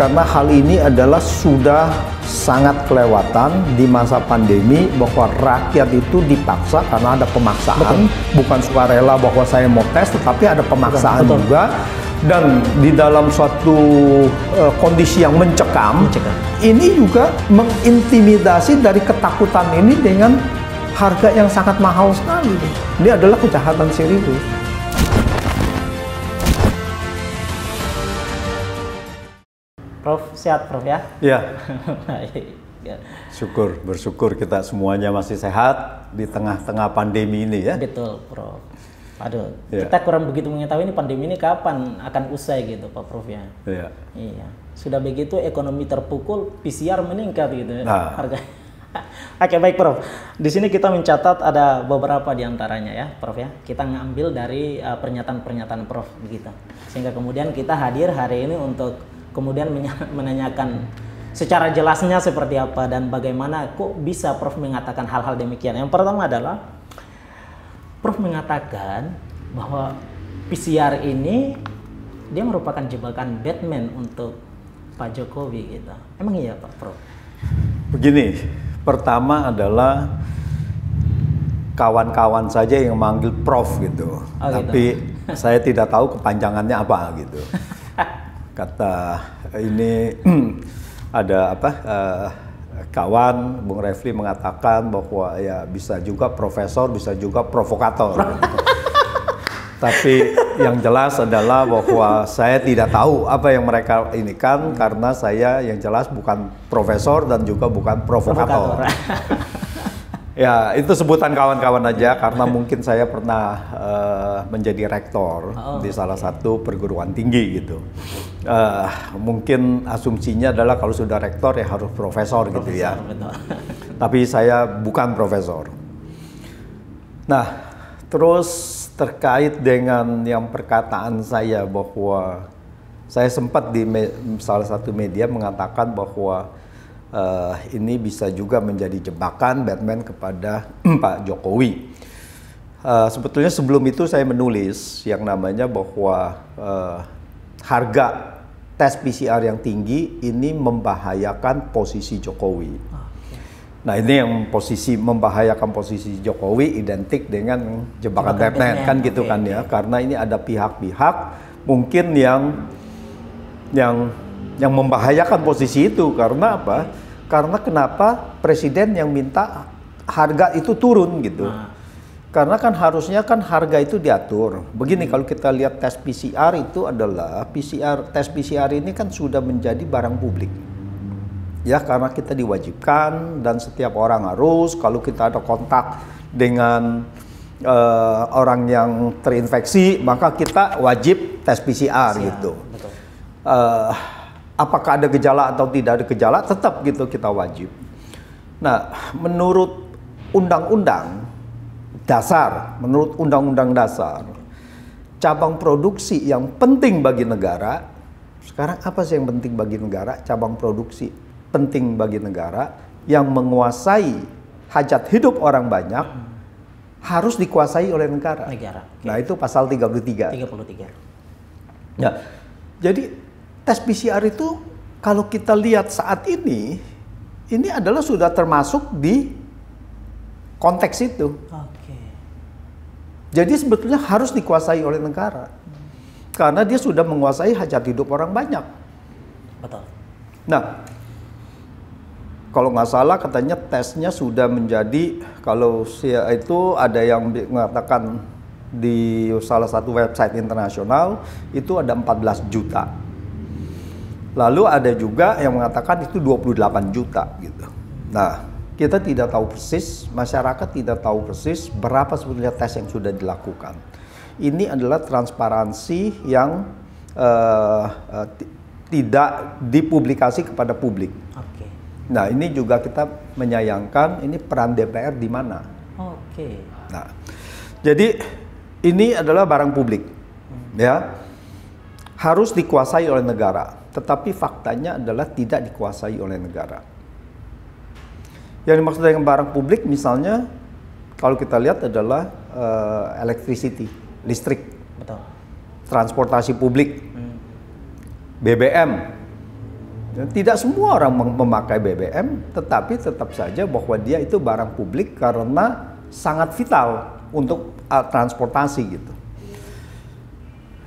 karena hal ini adalah sudah sangat kelewatan di masa pandemi, bahwa rakyat itu dipaksa karena ada pemaksaan. Bukan sukarela bahwa saya mau tes, tetapi ada pemaksaan juga. Dan di dalam suatu kondisi yang mencekam, ini juga mengintimidasi dari ketakutan ini dengan harga yang sangat mahal sekali. Ini adalah kejahatan serius. Prof, sehat Prof ya? Ya. Baik. Syukur, bersyukur kita semuanya masih sehat di tengah-tengah pandemi ini ya. Betul Prof. Aduh, ya. Kita kurang begitu mengetahui ini pandemi ini kapan akan usai gitu Pak Prof ya. Iya. Iya. Sudah begitu ekonomi terpukul, PCR meningkat gitu ya. Nah. Harga. Oke baik Prof. Di sini kita mencatat ada beberapa di antaranya ya Prof ya. Kita ngambil dari pernyataan-pernyataan Prof begitu. Sehingga kemudian kita hadir hari ini untuk kemudian menanyakan secara jelasnya seperti apa dan bagaimana kok bisa Prof mengatakan hal-hal demikian. Yang pertama adalah Prof mengatakan bahwa PCR ini dia merupakan jebakan Batman untuk Pak Jokowi gitu. Emang iya Pak Prof? Begini, pertama adalah kawan-kawan saja yang manggil Prof gitu. Tapi gitu. Saya tidak tahu kepanjangannya apa gitu. Kata ini ada apa kawan Bung Refli mengatakan bahwa ya bisa juga profesor, bisa juga provokator. Tapi yang jelas adalah bahwa saya tidak tahu apa yang mereka ini kan, karena saya yang jelas bukan profesor dan juga bukan provokator. Ya, itu sebutan kawan-kawan aja, karena mungkin saya pernah menjadi rektor di salah satu perguruan tinggi gitu. Mungkin asumsinya adalah kalau sudah rektor ya harus profesor gitu ya. Betul. Tapi saya bukan profesor. Nah, terus terkait dengan yang perkataan saya bahwa saya sempat di salah satu media mengatakan bahwa ini bisa juga menjadi jebakan Batman kepada Pak Jokowi. Sebetulnya sebelum itu saya menulis yang namanya bahwa harga tes PCR yang tinggi ini membahayakan posisi Jokowi. Nah ini yang posisi membahayakan posisi Jokowi identik dengan jebakan Batman kan gitu kan ya. Karena ini ada pihak-pihak mungkin yang membahayakan posisi itu. Karena apa? Karena kenapa presiden yang minta harga itu turun gitu. Karena kan harusnya kan harga itu diatur. Begini kalau kita lihat tes PCR itu adalah tes PCR ini kan sudah menjadi barang publik. Ya karena kita diwajibkan dan setiap orang harus, kalau kita ada kontak dengan orang yang terinfeksi maka kita wajib tes PCR gitu. Betul. Apakah ada gejala atau tidak ada gejala, tetap gitu kita wajib. Nah, menurut undang-undang dasar, menurut undang-undang dasar, cabang produksi yang penting bagi negara, sekarang apa sih yang penting bagi negara? Cabang produksi penting bagi negara yang menguasai hajat hidup orang banyak harus dikuasai oleh negara. Nah, itu pasal 33. Ya. Jadi tes PCR itu kalau kita lihat saat ini adalah sudah termasuk di konteks itu. Jadi sebetulnya harus dikuasai oleh negara. Karena dia sudah menguasai hajat hidup orang banyak. Betul. Nah, kalau nggak salah katanya tesnya sudah menjadi, kalau itu ada yang mengatakan di salah satu website internasional itu ada 14 juta. Lalu ada juga yang mengatakan itu 28 juta gitu. Nah, kita tidak tahu persis, masyarakat tidak tahu persis berapa sebetulnya tes yang sudah dilakukan. Ini adalah transparansi yang tidak dipublikasi kepada publik. Nah, ini juga kita menyayangkan ini peran DPR di mana. Nah, jadi ini adalah barang publik, ya harus dikuasai oleh negara. Tetapi faktanya adalah tidak dikuasai oleh negara. Yang dimaksud dengan barang publik misalnya, kalau kita lihat adalah electricity, listrik, transportasi publik, BBM, Tidak semua orang memakai BBM, tetapi tetap saja bahwa dia itu barang publik karena sangat vital untuk transportasi gitu.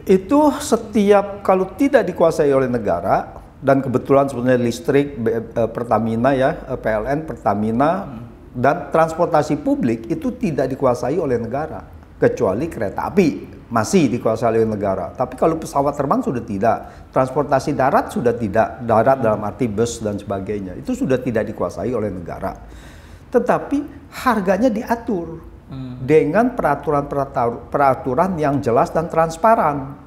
Itu setiap kalau tidak dikuasai oleh negara, dan kebetulan sebenarnya listrik, Pertamina ya, PLN, Pertamina, dan transportasi publik itu tidak dikuasai oleh negara, kecuali kereta api masih dikuasai oleh negara. Tapi kalau pesawat terbang sudah tidak, transportasi darat sudah tidak, darat dalam arti bus dan sebagainya, itu sudah tidak dikuasai oleh negara. Tetapi harganya diatur dengan peraturan yang jelas dan transparan.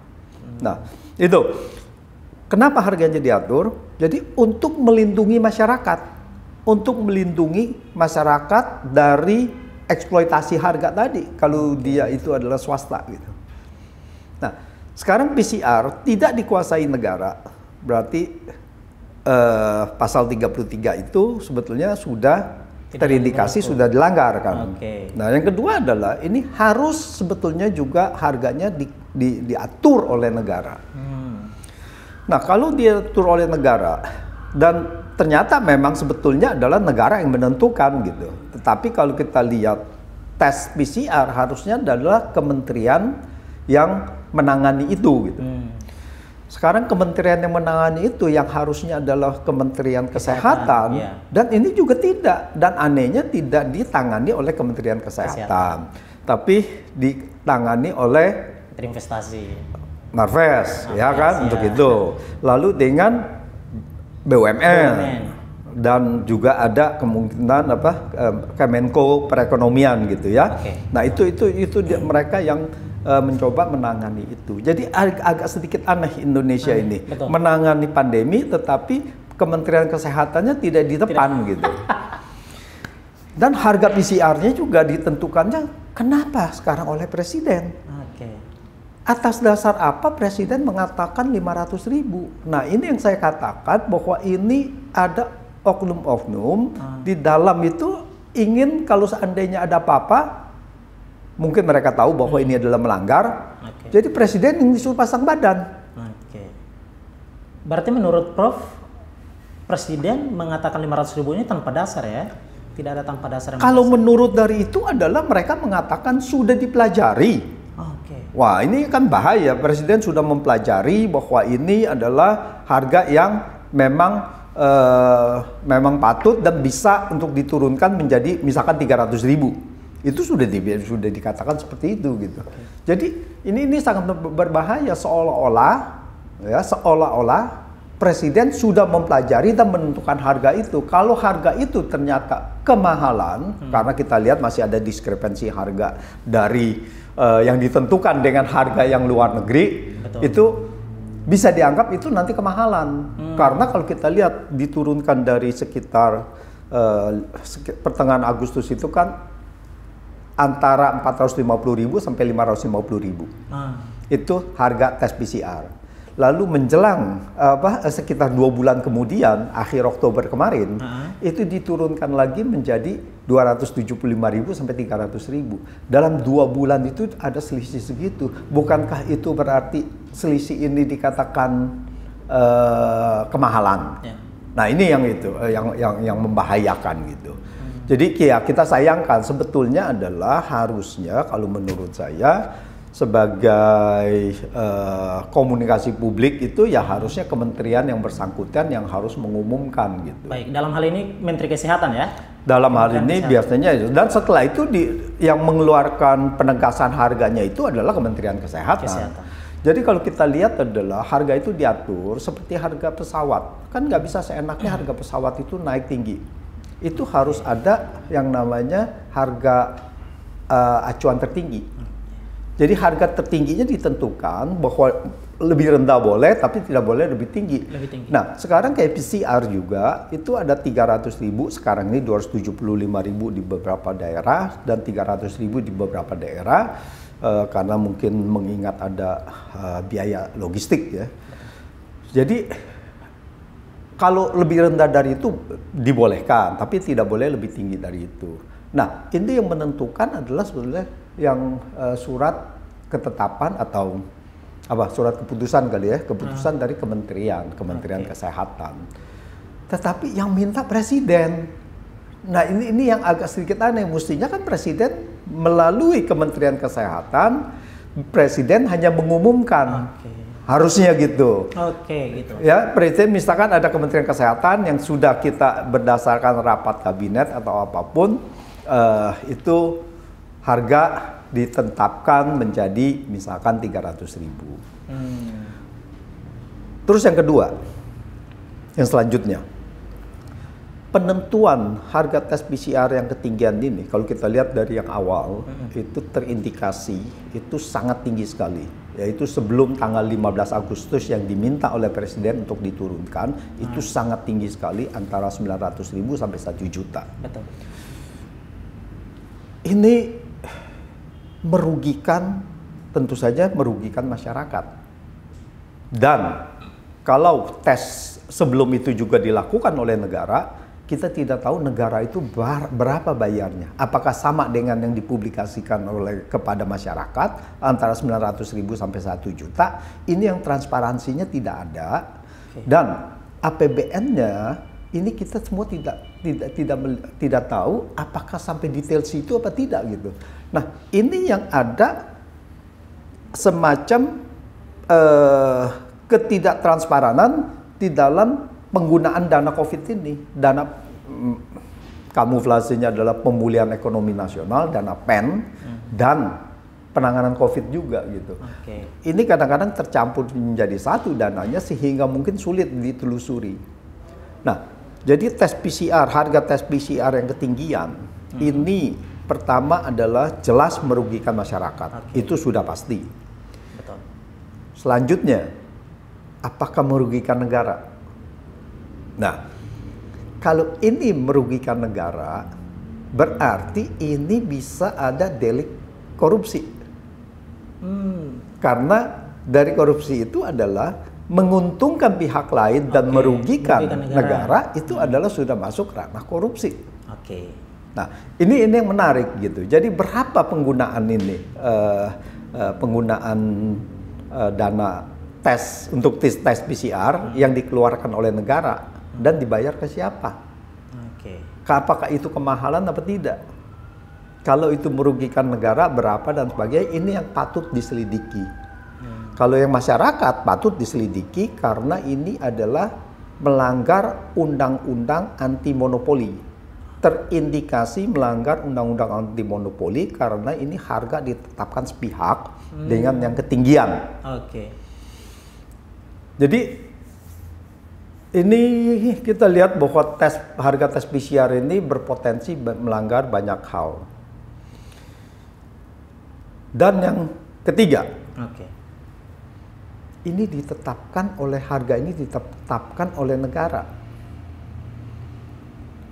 Nah, itu kenapa harganya diatur? Jadi untuk melindungi masyarakat dari eksploitasi harga tadi kalau dia itu adalah swasta gitu. Nah, sekarang PCR tidak dikuasai negara, berarti pasal 33 itu sebetulnya sudah terindikasi sudah dilanggar kan. Nah, yang kedua adalah ini harus sebetulnya juga harganya diatur oleh negara. Nah, kalau diatur oleh negara dan ternyata memang sebetulnya adalah negara yang menentukan gitu. Tetapi kalau kita lihat tes PCR harusnya adalah kementerian yang menangani itu gitu. Sekarang kementerian yang menangani itu yang harusnya adalah Kementerian Kesehatan, dan ini juga tidak, dan anehnya tidak ditangani oleh Kementerian Kesehatan. Tapi ditangani oleh Investasi Marves, ya kan, untuk itu. Lalu dengan BUMN. Dan juga ada kemungkinan Kemenko Perekonomian gitu ya. Nah itu mereka yang mencoba menangani itu. Jadi agak sedikit aneh Indonesia ini menangani pandemi, tetapi Kementerian Kesehatannya tidak di depan gitu. Dan harga PCR-nya juga ditentukannya kenapa sekarang oleh Presiden. Atas dasar apa Presiden mengatakan 500.000? Nah ini yang saya katakan bahwa ini ada oknum-oknum di dalam itu ingin kalau seandainya ada apa-apa, mungkin mereka tahu bahwa ini adalah melanggar, jadi Presiden ingin disuruh pasang badan. Berarti menurut Prof, Presiden mengatakan 500.000 ini tanpa dasar ya? Tidak ada tanpa dasar. Kalau menurut dari itu adalah mereka mengatakan sudah dipelajari. Wah ini kan bahaya, Presiden sudah mempelajari bahwa ini adalah harga yang memang patut dan bisa untuk diturunkan menjadi misalkan 300.000. Itu sudah dikatakan seperti itu gitu. Jadi ini sangat berbahaya, seolah-olah Presiden sudah mempelajari dan menentukan harga itu. Kalau harga itu ternyata kemahalan, karena kita lihat masih ada diskrepensi harga dari yang ditentukan dengan harga yang luar negeri, itu bisa dianggap itu nanti kemahalan. Karena kalau kita lihat diturunkan dari sekitar pertengahan Agustus itu kan antara 450.000 sampai 550.000. Itu harga tes PCR. Lalu menjelang sekitar 2 bulan kemudian, akhir Oktober kemarin, itu diturunkan lagi menjadi 275.000 sampai 300.000. Dalam 2 bulan itu ada selisih segitu. Bukankah itu berarti selisih ini dikatakan kemahalan? Nah ini yang membahayakan gitu. Jadi ya kita sayangkan, sebetulnya adalah harusnya kalau menurut saya sebagai komunikasi publik itu ya harusnya kementerian yang bersangkutan yang harus mengumumkan gitu. Baik, dalam hal ini Menteri Kesehatan ya? Dalam hal ini biasanya, dan setelah itu yang mengeluarkan penegasan harganya itu adalah Kementerian Kesehatan. Jadi kalau kita lihat adalah harga itu diatur seperti harga pesawat. Kan nggak bisa seenaknya harga pesawat itu naik tinggi. Itu harus ada yang namanya harga acuan tertinggi. Jadi harga tertingginya ditentukan bahwa lebih rendah boleh, tapi tidak boleh lebih tinggi. Nah, sekarang kayak PCR juga, itu ada 300.000, sekarang ini 275.000 di beberapa daerah, dan 300.000 di beberapa daerah, karena mungkin mengingat ada biaya logistik ya. Jadi, kalau lebih rendah dari itu dibolehkan, tapi tidak boleh lebih tinggi dari itu. Nah, ini yang menentukan adalah sebenarnya yang surat ketetapan atau surat keputusan kali ya, keputusan dari Kementerian Kesehatan. tetapi yang minta presiden. Nah ini yang agak sedikit aneh. Mestinya kan presiden melalui Kementerian Kesehatan, presiden hanya mengumumkan. Harusnya gitu. Gitu. Ya, presiden misalkan ada Kementerian Kesehatan yang sudah kita berdasarkan rapat kabinet atau apapun, itu harga ditetapkan menjadi misalkan 300.000. Terus yang kedua, yang selanjutnya, penentuan harga tes PCR yang ketinggian ini, kalau kita lihat dari yang awal, itu terindikasi itu sangat tinggi sekali. Yaitu sebelum tanggal 15 Agustus yang diminta oleh Presiden untuk diturunkan, itu sangat tinggi sekali, antara 900.000 sampai 1 juta. Betul. Ini merugikan, tentu saja merugikan masyarakat. Dan kalau tes sebelum itu juga dilakukan oleh negara, kita tidak tahu negara itu berapa bayarnya. Apakah sama dengan yang dipublikasikan kepada masyarakat antara 900.000 sampai 1 juta? Ini yang transparansinya tidak ada. Dan APBN-nya ini kita semua tidak tahu apakah sampai detail situ apa tidak gitu. Nah, ini yang ada semacam ketidaktransparan di dalam penggunaan dana COVID ini. Dana kamuflasenya adalah pemulihan ekonomi nasional, dana PEN, dan penanganan COVID juga gitu. Ini kadang-kadang tercampur menjadi satu dananya sehingga mungkin sulit ditelusuri. Nah, jadi tes PCR, harga tes PCR yang ketinggian, ini pertama adalah jelas merugikan masyarakat. Itu sudah pasti. Betul. Selanjutnya, apakah merugikan negara? Nah, kalau ini merugikan negara, berarti ini bisa ada delik korupsi. Karena dari korupsi itu adalah menguntungkan pihak lain dan merugikan negara, itu adalah sudah masuk ranah korupsi. Nah, ini yang menarik gitu. Jadi berapa penggunaan ini, penggunaan dana tes untuk tes PCR yang dikeluarkan oleh negara dan dibayar ke siapa? Apakah itu kemahalan atau tidak? Kalau itu merugikan negara berapa dan sebagainya, ini yang patut diselidiki. Kalau yang masyarakat patut diselidiki karena ini adalah melanggar undang-undang anti monopoli. Terindikasi melanggar undang-undang anti monopoli karena ini harga ditetapkan sepihak dengan yang ketinggian. Jadi ini kita lihat bahwa harga tes PCR ini berpotensi melanggar banyak hal. Dan yang ketiga, ini harga ini ditetapkan oleh negara.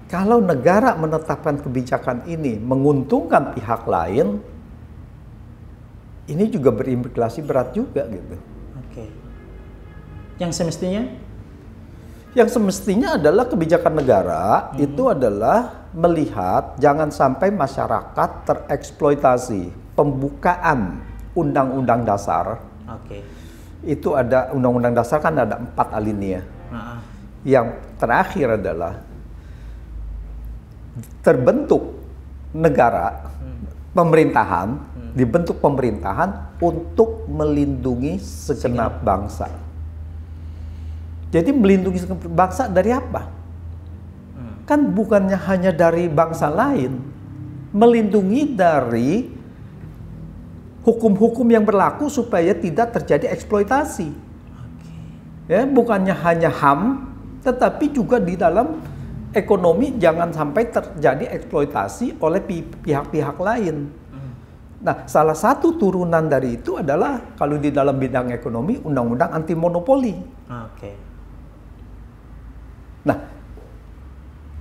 Kalau negara menetapkan kebijakan ini menguntungkan pihak lain, ini juga berimplikasi berat juga gitu. Yang semestinya adalah kebijakan negara itu adalah melihat jangan sampai masyarakat tereksploitasi. Pembukaan undang-undang dasar, itu ada undang-undang dasar kan ada 4 alinea. Yang terakhir adalah terbentuk negara, pemerintahan, dibentuk pemerintahan untuk melindungi segenap bangsa. Jadi melindungi segenap bangsa dari apa? Kan bukannya hanya dari bangsa lain, melindungi dari hukum-hukum yang berlaku supaya tidak terjadi eksploitasi. Ya, bukannya hanya HAM, tetapi juga di dalam ekonomi jangan sampai terjadi eksploitasi oleh pihak-pihak lain. Nah, salah satu turunan dari itu adalah kalau di dalam bidang ekonomi undang-undang anti monopoli. Nah,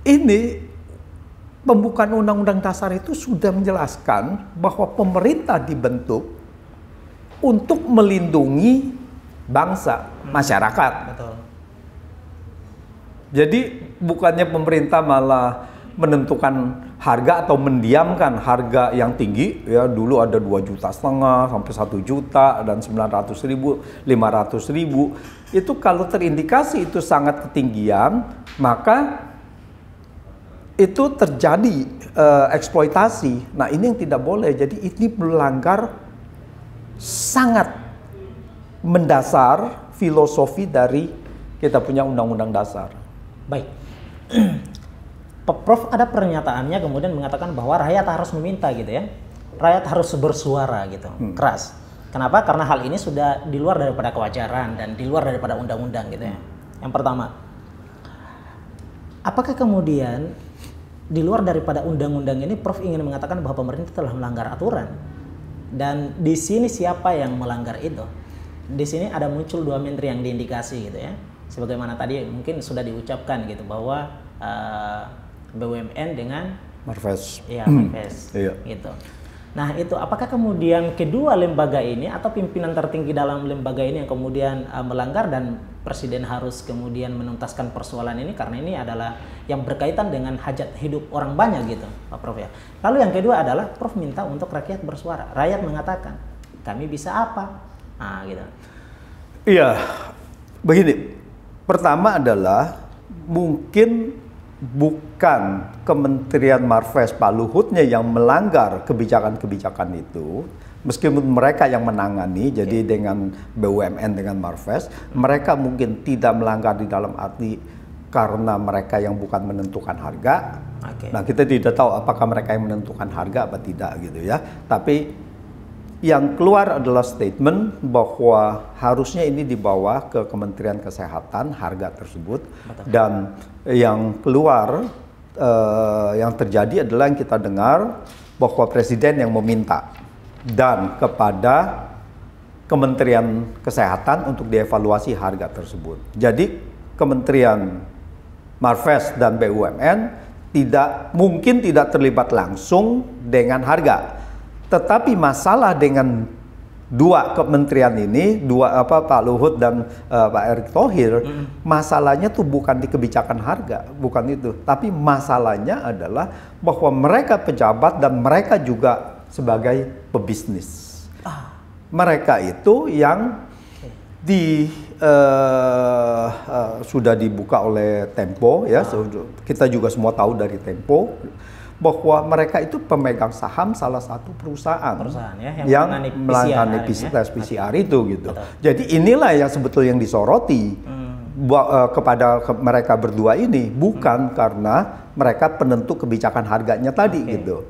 ini pembukaan undang-undang dasar itu sudah menjelaskan bahwa pemerintah dibentuk untuk melindungi bangsa, masyarakat. Jadi bukannya pemerintah malah menentukan harga atau mendiamkan harga yang tinggi, ya dulu ada 2,5 juta sampai 1 juta dan 900.000, 500.000. Itu kalau terindikasi itu sangat ketinggian, maka itu terjadi eksploitasi. Nah, ini yang tidak boleh. Jadi ini melanggar sangat mendasar filosofi dari kita punya undang-undang dasar. Baik. Prof ada pernyataannya kemudian mengatakan bahwa rakyat harus meminta gitu ya. Rakyat harus bersuara gitu, keras. Kenapa? Karena hal ini sudah di luar daripada kewajaran dan di luar daripada undang-undang gitu ya. Yang pertama, apakah kemudian di luar daripada undang-undang ini Prof ingin mengatakan bahwa pemerintah telah melanggar aturan? Dan di sini siapa yang melanggar itu? Di sini ada muncul 2 menteri yang diindikasi gitu ya. Sebagaimana tadi mungkin sudah diucapkan gitu bahwa BUMN dengan Marves. Iya, Marves. Iya. Gitu. Nah, itu apakah kemudian kedua lembaga ini atau pimpinan tertinggi dalam lembaga ini yang kemudian melanggar dan presiden harus kemudian menuntaskan persoalan ini karena ini adalah yang berkaitan dengan hajat hidup orang banyak gitu, Pak Prof ya. Lalu yang kedua adalah Prof minta untuk rakyat bersuara. Rakyat mengatakan, "Kami bisa apa?" Nah, gitu. Iya. Begini. Pertama adalah mungkin bukan Kementerian Marves Pak Luhutnya yang melanggar kebijakan-kebijakan itu, meskipun mereka yang menangani. Jadi dengan BUMN dengan Marves, mereka mungkin tidak melanggar di dalam arti karena mereka yang bukan menentukan harga. Nah, kita tidak tahu apakah mereka yang menentukan harga apa tidak gitu ya. Tapi yang keluar adalah statement bahwa harusnya ini dibawa ke Kementerian Kesehatan harga tersebut. Betul. Dan yang keluar yang terjadi adalah yang kita dengar bahwa presiden yang meminta dan kepada Kementerian Kesehatan untuk dievaluasi harga tersebut. Jadi Kementerian Marves dan BUMN mungkin tidak terlibat langsung dengan harga. Tetapi masalah dengan dua kementerian ini, Pak Luhut dan Pak Erick Thohir, masalahnya tuh bukan di kebijakan harga, bukan itu. Tapi masalahnya adalah bahwa mereka pejabat dan mereka juga sebagai pebisnis. Mereka itu yang sudah dibuka oleh Tempo, ya. Kita juga semua tahu dari Tempo bahwa mereka itu pemegang saham salah satu perusahaan ya, yang melangani tes PCR itu gitu. Betul. Jadi inilah yang sebetulnya yang disoroti kepada mereka berdua ini, bukan karena mereka penentu kebijakan harganya tadi gitu.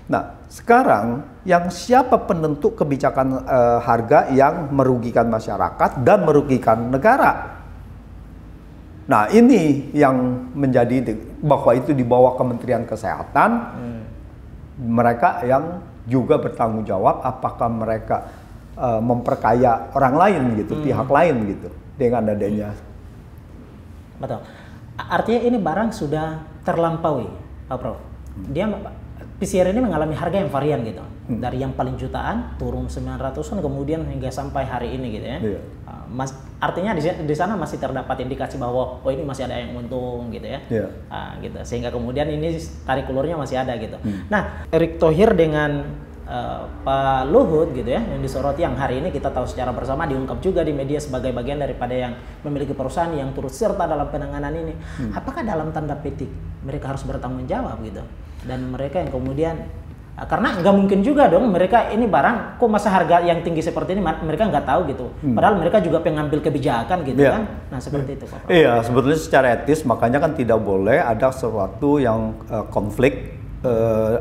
Nah, sekarang yang siapa penentu kebijakan harga yang merugikan masyarakat dan merugikan negara? Nah, ini yang menjadi bahwa itu di bawah Kementerian Kesehatan. Mereka yang juga bertanggung jawab apakah mereka memperkaya orang lain gitu, pihak lain gitu dengan adanya. Betul. Artinya ini barang sudah terlampaui, Pak Prof. Dia PCR ini mengalami harga yang varian gitu. Dari yang paling jutaan turun 900-an kemudian hingga sampai hari ini gitu ya. Iya. Artinya di sana masih terdapat indikasi bahwa ini masih ada yang untung gitu ya. Iya. Gitu. Sehingga kemudian ini tarik ulurnya masih ada gitu. Nah, Erick Thohir dengan Pak Luhut gitu ya yang disoroti, yang hari ini kita tahu secara bersama diungkap juga di media sebagai bagian daripada yang memiliki perusahaan yang turut serta dalam penanganan ini. Apakah dalam tanda petik mereka harus bertanggung jawab gitu? Dan mereka yang kemudian, karena nggak mungkin juga dong mereka ini barang kok masa harga yang tinggi seperti ini mereka nggak tahu gitu. Padahal mereka juga pengambil kebijakan gitu kan. Nah, seperti itu Pak. Iya, sebetulnya secara etis makanya kan tidak boleh ada sesuatu yang konflik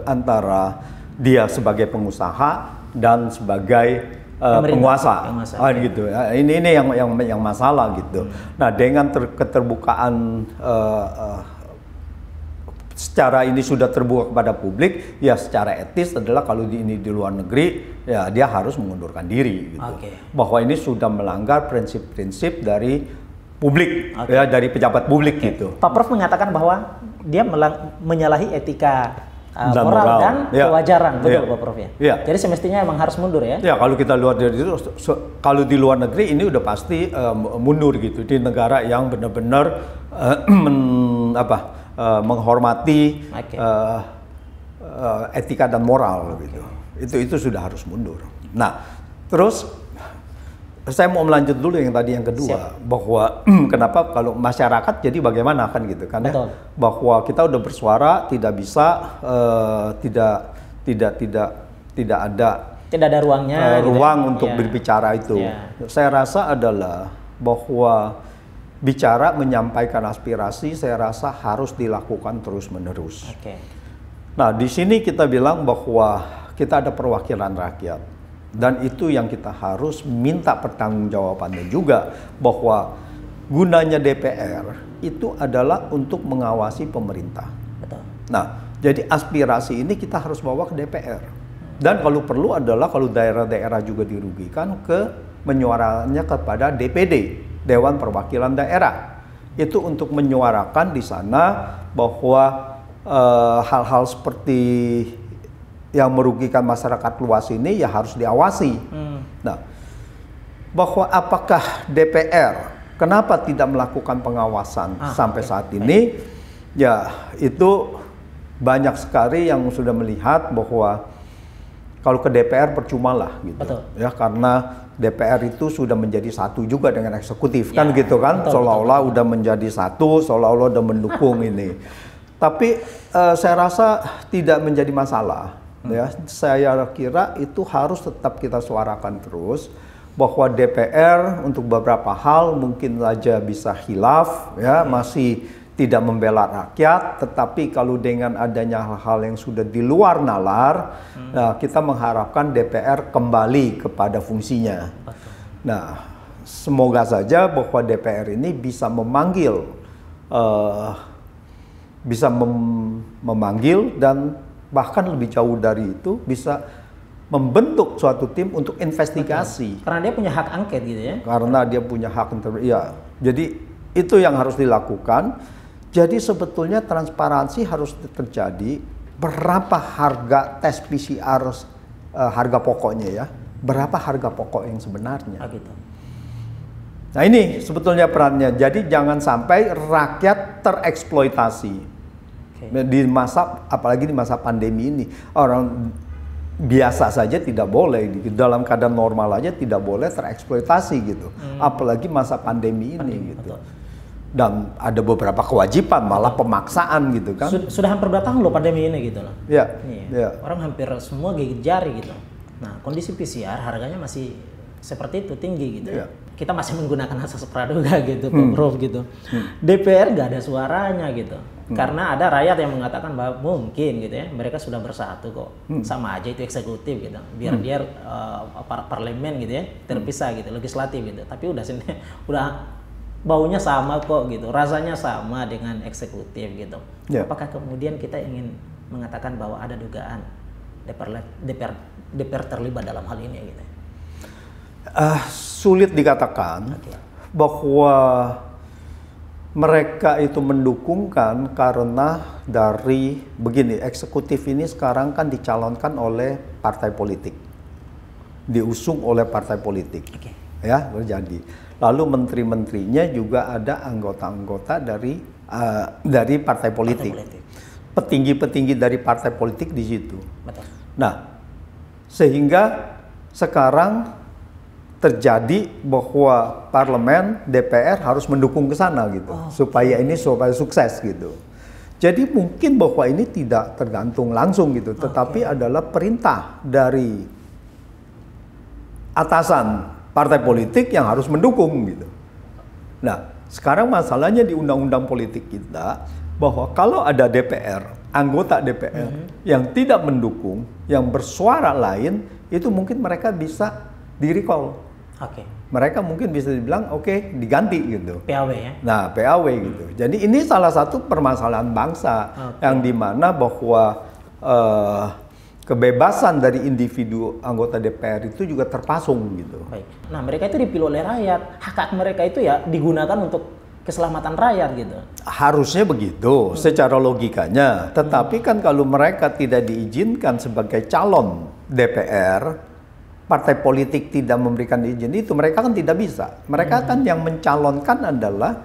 antara dia sebagai pengusaha dan sebagai penguasa. Gitu ya. Ini yang masalah gitu. Nah, dengan keterbukaan secara ini sudah terbuka kepada publik, ya secara etis adalah kalau ini di luar negeri, ya dia harus mengundurkan diri gitu. Bahwa ini sudah melanggar prinsip-prinsip dari publik, ya dari pejabat publik gitu. Pak Prof mengatakan bahwa dia menyalahi etika moral dan kewajaran, betul Pak Prof ya? Iya. Jadi semestinya emang harus mundur ya? Ya, kalau kita luar dari itu, kalau di luar negeri ini udah pasti mundur gitu. Di negara yang benar-benar menghormati etika dan moral gitu. Itu sudah harus mundur. Nah, terus saya mau melanjut dulu yang tadi yang kedua. Siap. Bahwa kenapa kalau masyarakat jadi bagaimana kan gitu kan ya? Bahwa kita udah bersuara tidak bisa tidak ada ruangnya ruang gitu, untuk berbicara itu. Saya rasa adalah bahwa bicara menyampaikan aspirasi saya rasa harus dilakukan terus-menerus. Nah, di sini kita bilang bahwa kita ada perwakilan rakyat dan itu yang kita harus minta pertanggungjawabannya juga, bahwa gunanya DPR itu adalah untuk mengawasi pemerintah. Nah, jadi aspirasi ini kita harus bawa ke DPR. Dan kalau perlu adalah kalau daerah-daerah juga dirugikan menyuaranya kepada DPD, Dewan Perwakilan Daerah. Itu untuk menyuarakan di sana bahwa hal-hal seperti yang merugikan masyarakat luas ini ya harus diawasi. Nah, bahwa apakah DPR kenapa tidak melakukan pengawasan sampai saat ini? Ya, itu banyak sekali yang sudah melihat bahwa kalau ke DPR percumalah gitu. Ya, karena DPR itu sudah menjadi satu juga dengan eksekutif kan gitu kan, seolah-olah udah menjadi satu, seolah-olah udah mendukung ini. Tapi saya rasa tidak menjadi masalah. Ya, saya kira itu harus tetap kita suarakan terus bahwa DPR untuk beberapa hal mungkin saja bisa khilaf, ya masih tidak membela rakyat. Tetapi kalau dengan adanya hal-hal yang sudah di luar nalar, nah, kita mengharapkan DPR kembali kepada fungsinya. Nah, semoga saja bahwa DPR ini bisa memanggil memanggil dan bahkan lebih jauh dari itu bisa membentuk suatu tim untuk investigasi. Karena dia punya hak angket gitu ya? Karena dia punya hak ya. Jadi itu yang harus dilakukan. Jadi sebetulnya transparansi harus terjadi. Berapa harga tes PCR harga pokoknya ya? Berapa harga pokok yang sebenarnya? Gitu. Nah, ini sebetulnya perannya. Jadi jangan sampai rakyat tereksploitasi. Di masa, apalagi di masa pandemi ini, orang biasa saja tidak boleh, dalam keadaan normal aja tidak boleh tereksploitasi gitu. Apalagi masa pandemi ini gitu. Dan ada beberapa kewajiban, malah pemaksaan gitu kan. Sudah hampir bertahun loh pandemi ini gitu loh. Ya. Orang hampir semua gigit jari gitu. Nah, kondisi PCR harganya masih seperti itu, tinggi gitu. Kita masih menggunakan asas praduga gitu, Prof gitu. DPR gak ada suaranya gitu. Karena ada rakyat yang mengatakan bahwa mungkin gitu ya, mereka sudah bersatu kok. Sama aja itu eksekutif gitu. Biar parlemen gitu ya, terpisah gitu, legislatif gitu. Tapi udah baunya sama kok gitu, rasanya sama dengan eksekutif gitu. Apakah kemudian kita ingin mengatakan bahwa ada dugaan DPR terlibat dalam hal ini gitu? Sulit dikatakan bahwa mereka itu mendukungkan karena dari begini, eksekutif ini sekarang kan dicalonkan oleh partai politik, diusung oleh partai politik, ya terjadi. Lalu menteri-menterinya juga ada anggota-anggota dari partai politik, petinggi-petinggi dari partai politik di situ. Nah, sehingga sekarang terjadi bahwa parlemen DPR harus mendukung ke sana gitu, supaya sukses gitu. Jadi mungkin bahwa ini tidak tergantung langsung gitu, tetapi adalah perintah dari atasan partai politik yang harus mendukung gitu. Nah, sekarang masalahnya di undang-undang politik kita bahwa kalau ada DPR, anggota DPR yang tidak mendukung, yang bersuara lain, itu mungkin mereka bisa di-recall. Mereka mungkin bisa dibilang diganti gitu. PAW ya. Nah, PAW gitu. Jadi ini salah satu permasalahan bangsa yang dimana bahwa kebebasan dari individu anggota DPR itu juga terpasung gitu. Baik. Nah, mereka itu dipilih oleh rakyat. Hak mereka itu ya digunakan untuk keselamatan rakyat gitu. Harusnya begitu secara logikanya. Tetapi kan kalau mereka tidak diizinkan sebagai calon DPR, partai politik tidak memberikan izin itu, mereka kan tidak bisa. Mereka kan yang mencalonkan adalah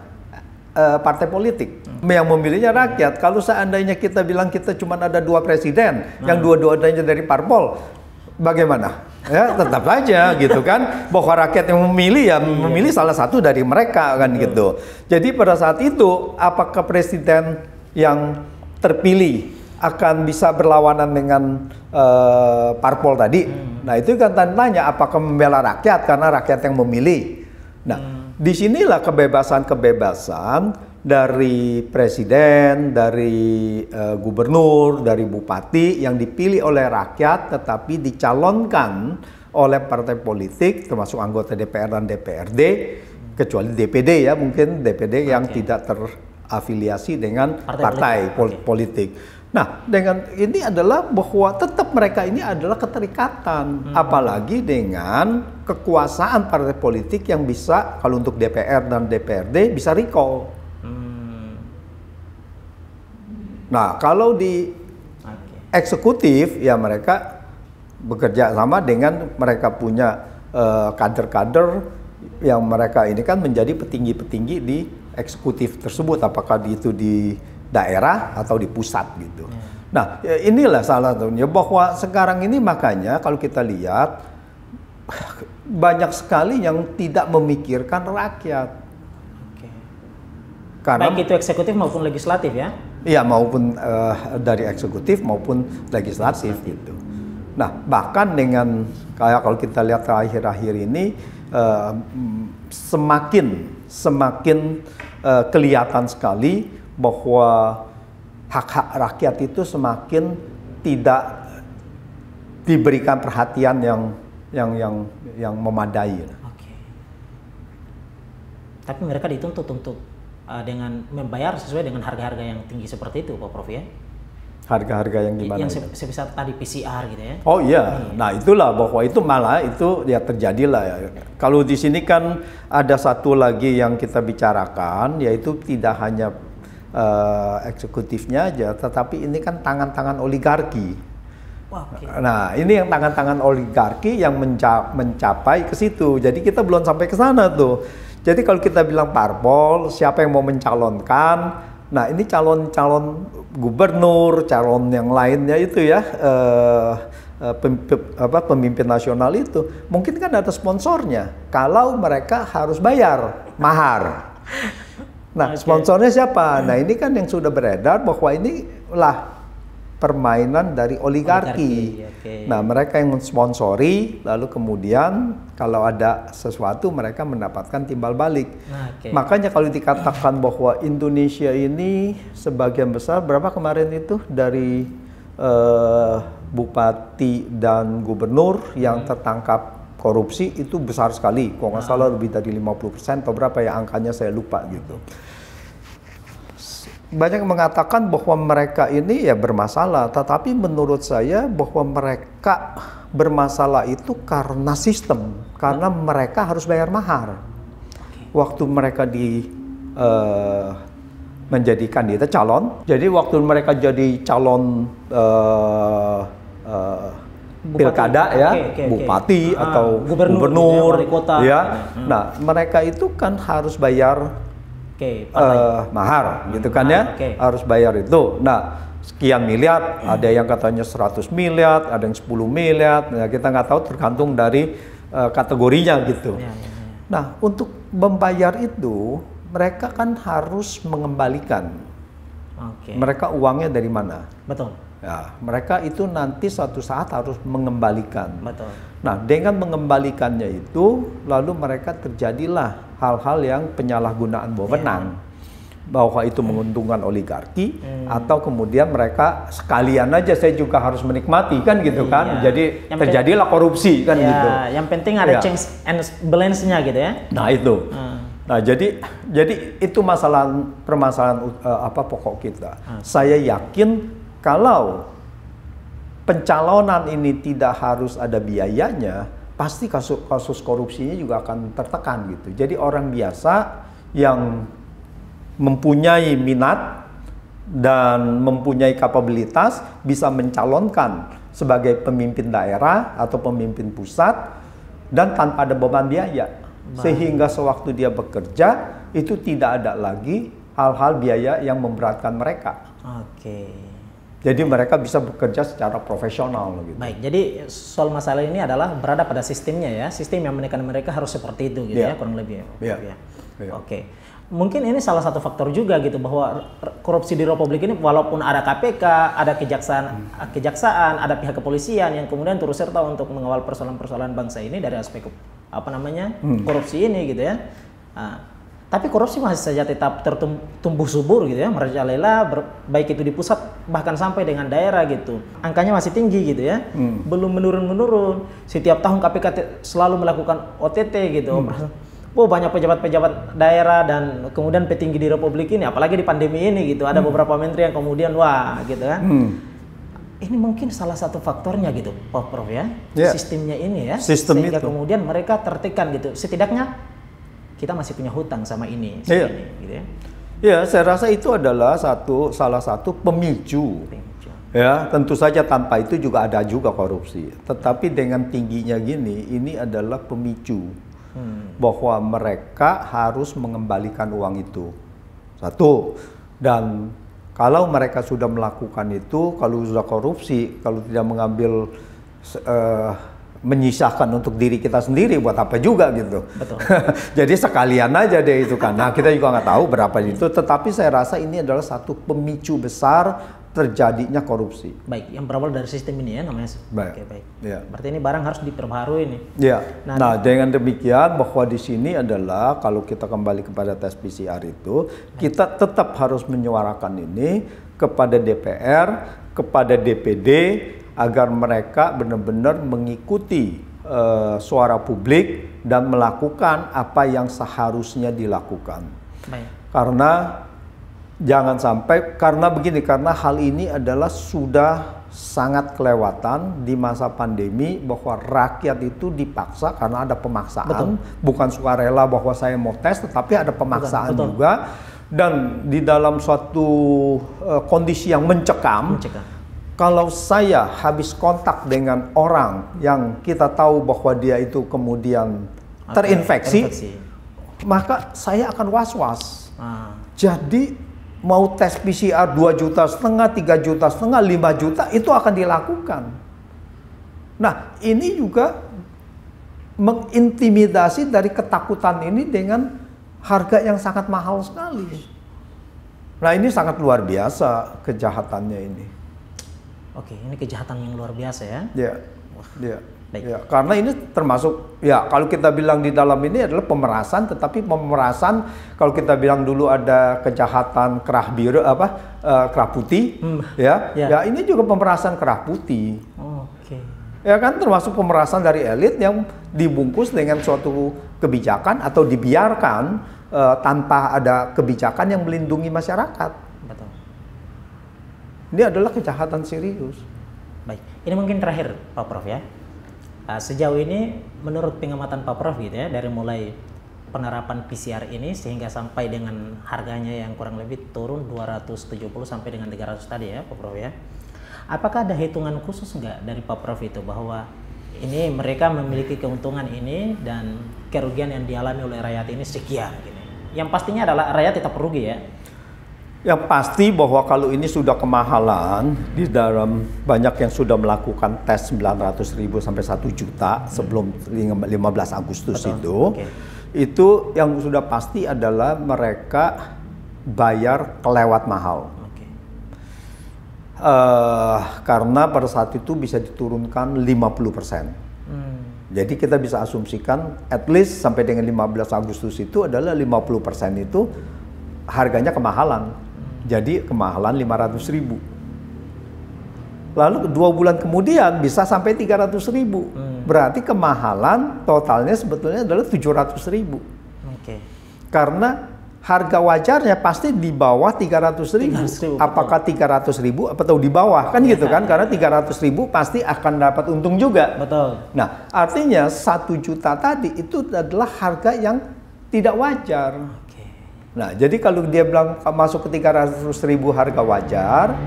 partai politik. Yang memilihnya rakyat. Kalau seandainya kita bilang kita cuma ada 2 presiden, yang dua-duanya dari parpol, bagaimana? Ya tetap aja gitu kan, bahwa rakyat yang memilih ya memilih salah satu dari mereka kan gitu. Jadi pada saat itu apakah presiden yang terpilih akan bisa berlawanan dengan parpol tadi? Nah itu kan tanya apakah membela rakyat karena rakyat yang memilih. Nah disinilah kebebasan dari presiden, dari gubernur, dari bupati yang dipilih oleh rakyat tetapi dicalonkan oleh partai politik termasuk anggota DPR dan DPRD, kecuali DPD ya, mungkin DPD yang tidak terafiliasi dengan partai politik. Nah, dengan ini adalah bahwa tetap mereka ini adalah keterikatan, apalagi dengan kekuasaan partai politik yang bisa, kalau untuk DPR dan DPRD bisa recall. Nah, kalau di eksekutif ya mereka bekerja sama dengan mereka punya kader-kader yang mereka ini kan menjadi petinggi-petinggi di eksekutif tersebut, apakah itu di daerah atau di pusat gitu. Nah, inilah salah satunya bahwa sekarang ini makanya kalau kita lihat banyak sekali yang tidak memikirkan rakyat. Karena baik itu eksekutif maupun legislatif ya? Iya, maupun dari eksekutif maupun legislatif gitu. Nah, bahkan dengan kayak kalau kita lihat akhir-akhir ini semakin kelihatan sekali bahwa hak-hak rakyat itu semakin tidak diberikan perhatian yang memadai. Tapi mereka dituntut untuk dengan membayar sesuai dengan harga-harga yang tinggi seperti itu, Pak Prof ya? Harga-harga yang gimana? Yang sebesar tadi PCR gitu ya? Oh iya, nah itulah bahwa itu malah itu ya terjadilah ya. Kalau di sini kan ada satu lagi yang kita bicarakan, yaitu tidak hanya eksekutifnya aja, tetapi ini kan tangan-tangan oligarki. Nah, ini yang tangan-tangan oligarki yang mencapai ke situ. Jadi kita belum sampai ke sana tuh. Jadi kalau kita bilang parpol, siapa yang mau mencalonkan? Nah, ini calon-calon gubernur, calon yang lainnya itu ya, pemimpin nasional itu, mungkin kan ada sponsornya. Kalau mereka harus bayar mahar. Nah, sponsornya siapa? Nah, ini kan yang sudah beredar bahwa inilah permainan dari oligarki. Nah, mereka yang mensponsori, lalu kemudian kalau ada sesuatu mereka mendapatkan timbal balik. Makanya kalau dikatakan bahwa Indonesia ini sebagian besar, berapa kemarin itu dari bupati dan gubernur yang tertangkap korupsi itu besar sekali, kalau nggak salah lebih dari 50% atau berapa ya angkanya saya lupa gitu. Banyak mengatakan bahwa mereka ini ya bermasalah, tetapi menurut saya bahwa mereka bermasalah itu karena sistem, karena mereka harus bayar mahar. Waktu mereka menjadi kandidat calon, jadi waktu mereka jadi calon pilkada ya, bupati atau gubernur ya. Nah, mereka itu kan harus bayar mahar gitu kan ya, harus bayar itu. Nah, sekian miliar, ada yang katanya 100 miliar, ada yang 10 miliar. Nah, kita nggak tahu tergantung dari kategorinya gitu. Nah, untuk membayar itu mereka kan harus mengembalikan. Mereka uangnya dari mana? Betul. Ya, mereka itu nanti suatu saat harus mengembalikan. Betul. Nah, dengan mengembalikannya itu, lalu mereka terjadilah hal-hal yang penyalahgunaan wewenang, bahwa itu menguntungkan oligarki, atau kemudian mereka sekalian aja saya juga harus menikmati kan gitu kan. Jadi yang terjadilah korupsi kan gitu. Yang penting ada checks and balance-nya gitu ya. Nah itu. Nah jadi itu permasalahan pokok kita. Saya yakin kalau pencalonan ini tidak harus ada biayanya, pasti kasus korupsinya juga akan tertekan gitu. Jadi orang biasa yang mempunyai minat dan mempunyai kapabilitas bisa mencalonkan sebagai pemimpin daerah atau pemimpin pusat dan tanpa ada beban biaya. Sehingga sewaktu dia bekerja itu tidak ada lagi hal-hal biaya yang memberatkan mereka. Oke. Jadi mereka bisa bekerja secara profesional gitu. Baik, jadi soal masalah ini adalah berada pada sistemnya ya. Sistem yang menekan mereka harus seperti itu gitu ya, kurang lebih. Iya. Oke. Mungkin ini salah satu faktor juga gitu bahwa korupsi di Republik ini walaupun ada KPK, ada kejaksaan, ada pihak kepolisian yang kemudian turut serta untuk mengawal persoalan-persoalan bangsa ini dari aspek korupsi ini gitu ya. Tapi korupsi masih saja tetap tumbuh subur gitu ya, merajalela baik itu di pusat bahkan sampai dengan daerah gitu. Angkanya masih tinggi gitu ya. Belum menurun-menurun. Setiap tahun KPK selalu melakukan OTT gitu. Banyak pejabat-pejabat daerah dan kemudian petinggi di Republik ini, apalagi di pandemi ini gitu. Ada beberapa menteri yang kemudian wah gitu kan. Ini mungkin salah satu faktornya gitu, Prof ya. Sistemnya ini ya. Sehingga kemudian mereka tertekan gitu. Setidaknya kita masih punya hutang sama ini, gitu ya. Ya, saya rasa itu adalah salah satu pemicu. Ya, tentu saja tanpa itu juga ada juga korupsi. Tetapi dengan tingginya gini, ini adalah pemicu bahwa mereka harus mengembalikan uang itu. Satu, dan kalau mereka sudah melakukan itu, kalau sudah korupsi, kalau tidak mengambil menyisahkan untuk diri kita sendiri buat apa juga gitu. Betul. Jadi sekalian aja deh itu kan. Nah kita juga nggak tahu berapa itu. Tetapi saya rasa ini adalah satu pemicu besar terjadinya korupsi. Baik, yang berawal dari sistem ini ya namanya. Baik. Oke, baik. Ya. Berarti ini barang harus diperbaharui nih. Ya. Nah dengan demikian bahwa di sini adalah kalau kita kembali kepada tes PCR itu, kita tetap harus menyuarakan ini kepada DPR, kepada DPD, agar mereka benar-benar mengikuti suara publik dan melakukan apa yang seharusnya dilakukan. Baik. Karena jangan sampai, karena hal ini adalah sudah sangat kelewatan di masa pandemi bahwa rakyat itu dipaksa karena ada pemaksaan, bukan sukarela bahwa saya mau tes, tetapi ada pemaksaan juga, dan di dalam suatu kondisi yang mencekam. Kalau saya habis kontak dengan orang yang kita tahu bahwa dia itu kemudian terinfeksi, maka saya akan was-was. Jadi mau tes PCR 2,5 juta, 3,5 juta, 5 juta itu akan dilakukan. Nah ini juga mengintimidasi dari ketakutan ini dengan harga yang sangat mahal sekali. Nah ini sangat luar biasa kejahatannya ini. Oke, ini kejahatan yang luar biasa ya. Ya. Karena ini termasuk ya kalau kita bilang di dalam ini adalah pemerasan, tetapi pemerasan kalau kita bilang dulu ada kejahatan kerah biru kerah putih, ya ini juga pemerasan kerah putih. Ya kan termasuk pemerasan dari elit yang dibungkus dengan suatu kebijakan atau dibiarkan tanpa ada kebijakan yang melindungi masyarakat. Betul. Ini adalah kejahatan serius. Baik, ini mungkin terakhir Pak Prof ya. Sejauh ini menurut pengamatan Pak Prof gitu ya, dari mulai penerapan PCR ini sehingga sampai dengan harganya yang kurang lebih turun 270 sampai dengan 300 tadi ya Pak Prof ya. Apakah ada hitungan khusus nggak dari Pak Prof itu bahwa ini mereka memiliki keuntungan ini dan kerugian yang dialami oleh rakyat ini sekian gini. Yang pastinya adalah rakyat tetap rugi ya. Yang pasti bahwa kalau ini sudah kemahalan, di dalam banyak yang sudah melakukan tes 900.000 sampai 1 juta sebelum 15 Agustus. Itu yang sudah pasti adalah mereka bayar kelewat mahal. Karena pada saat itu bisa diturunkan 50%. Jadi kita bisa asumsikan at least sampai dengan 15 Agustus itu adalah 50% itu harganya kemahalan. Jadi kemahalan 500.000. Lalu 2 bulan kemudian bisa sampai 300.000. Berarti kemahalan totalnya sebetulnya adalah 700.000. Karena harga wajarnya pasti di bawah 300.000. Apakah 300.000 atau di bawah kan gitu kan? Karena 300.000 pasti akan dapat untung juga. Betul. Nah artinya 1 juta tadi itu adalah harga yang tidak wajar. Nah, jadi kalau dia bilang masuk ke 300.000 harga wajar,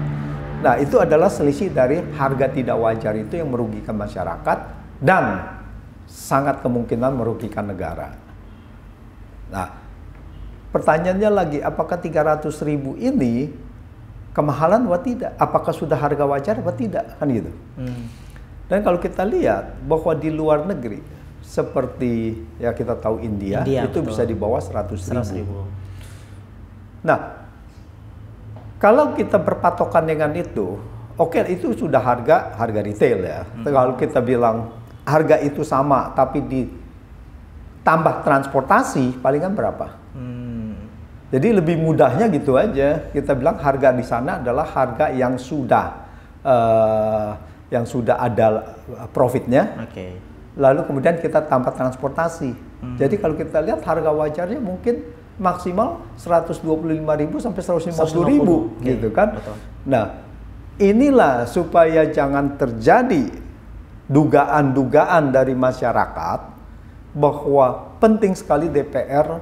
nah itu adalah selisih dari harga tidak wajar itu yang merugikan masyarakat dan sangat kemungkinan merugikan negara. Nah, pertanyaannya lagi, apakah 300.000 ini kemahalan atau tidak? Apakah sudah harga wajar atau tidak? Kan gitu. Dan kalau kita lihat bahwa di luar negeri, seperti ya kita tahu India itu betul. Bisa di bawah 100.000. Nah, kalau kita berpatokan dengan itu, oke, itu sudah harga retail ya. Kalau kita bilang harga itu sama, tapi ditambah transportasi, palingan berapa? Jadi lebih mudahnya gitu aja. Kita bilang harga di sana adalah harga yang sudah ada profitnya. Lalu kemudian kita tambah transportasi. Jadi kalau kita lihat harga wajarnya mungkin maksimal 125.000 sampai 150.000 gitu kan. Betul. Nah, inilah supaya jangan terjadi dugaan-dugaan dari masyarakat bahwa penting sekali DPR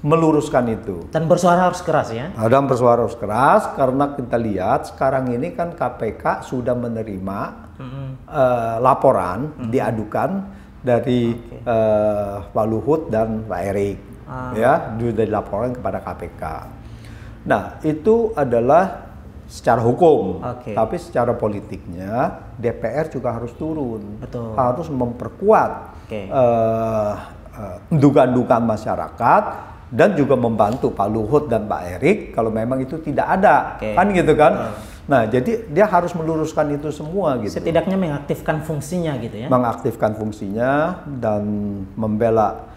meluruskan itu. Dan bersuara harus keras ya? Dan bersuara harus keras karena kita lihat sekarang ini kan KPK sudah menerima laporan diadukan dari Pak Luhut dan Pak Erik. Ya, sudah dilaporkan kepada KPK. Nah, itu adalah secara hukum, tapi secara politiknya DPR juga harus turun, harus memperkuat dugaan-dugaan masyarakat dan juga membantu Pak Luhut dan Pak Erik kalau memang itu tidak ada, kan gitu kan? Nah, jadi dia harus meluruskan itu semua gitu. Setidaknya mengaktifkan fungsinya gitu ya? Mengaktifkan fungsinya dan membela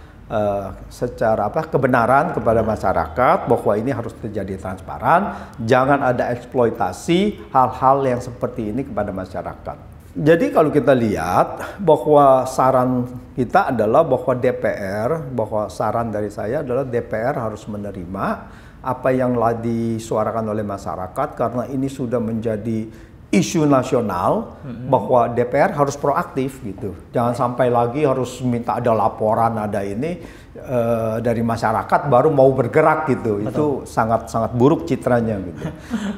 secara kebenaran kepada masyarakat bahwa ini harus terjadi transparan, jangan ada eksploitasi hal-hal yang seperti ini kepada masyarakat. Jadi kalau kita lihat bahwa saran kita adalah bahwa saran dari saya adalah DPR harus menerima apa yang disuarakan oleh masyarakat karena ini sudah menjadi isu nasional bahwa DPR harus proaktif gitu. Jangan sampai lagi harus minta ada laporan, ada ini dari masyarakat baru mau bergerak gitu. Betul. Itu sangat buruk citranya gitu.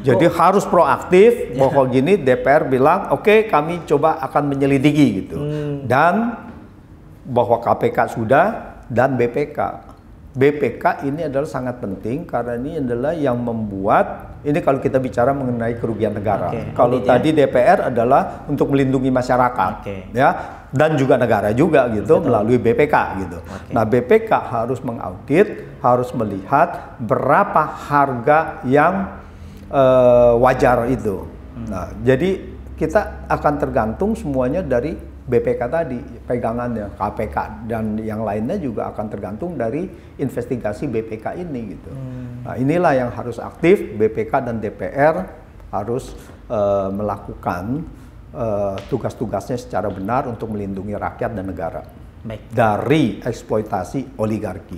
Jadi harus proaktif bahwa gini DPR bilang oke, kami coba akan menyelidiki gitu. Dan bahwa KPK sudah dan BPK. BPK ini adalah sangat penting karena ini adalah yang membuat, ini kalau kita bicara mengenai kerugian negara. Kalau tadi DPR adalah untuk melindungi masyarakat, ya, dan juga negara juga gitu. Betul. Melalui BPK gitu. Nah, BPK harus mengaudit, harus melihat berapa harga yang wajar itu. Nah, jadi kita akan tergantung semuanya dari BPK tadi, pegangannya, KPK dan yang lainnya juga akan tergantung dari investigasi BPK ini gitu. Nah, inilah yang harus aktif, BPK dan DPR harus melakukan tugas-tugasnya secara benar untuk melindungi rakyat dan negara. Baik. Dari eksploitasi oligarki.